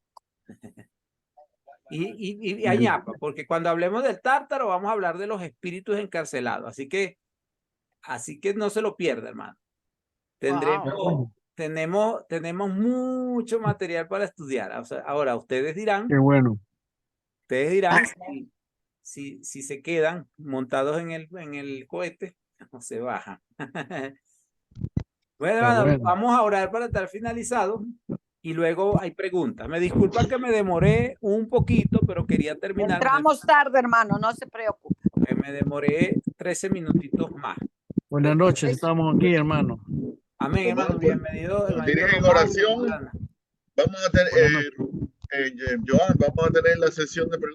y añapa, porque cuando hablemos del tártaro vamos a hablar de los espíritus encarcelados. Así que no se lo pierda, hermano. Tenemos mucho material para estudiar. O sea, ahora, ustedes dirán. Qué bueno. Ustedes dirán si se quedan montados en el cohete o se bajan. Bueno, hermano, vamos a orar para estar finalizado y luego hay preguntas. Me disculpan que me demoré un poquito, pero quería terminar. Entramos tarde, hermano, no se preocupe. Me demoré 13 minutitos más. Buenas noches, estamos aquí, hermano. Amén, hermano, bienvenido. En oración, vamos a tener, Joan, vamos a tener la sesión de preguntas.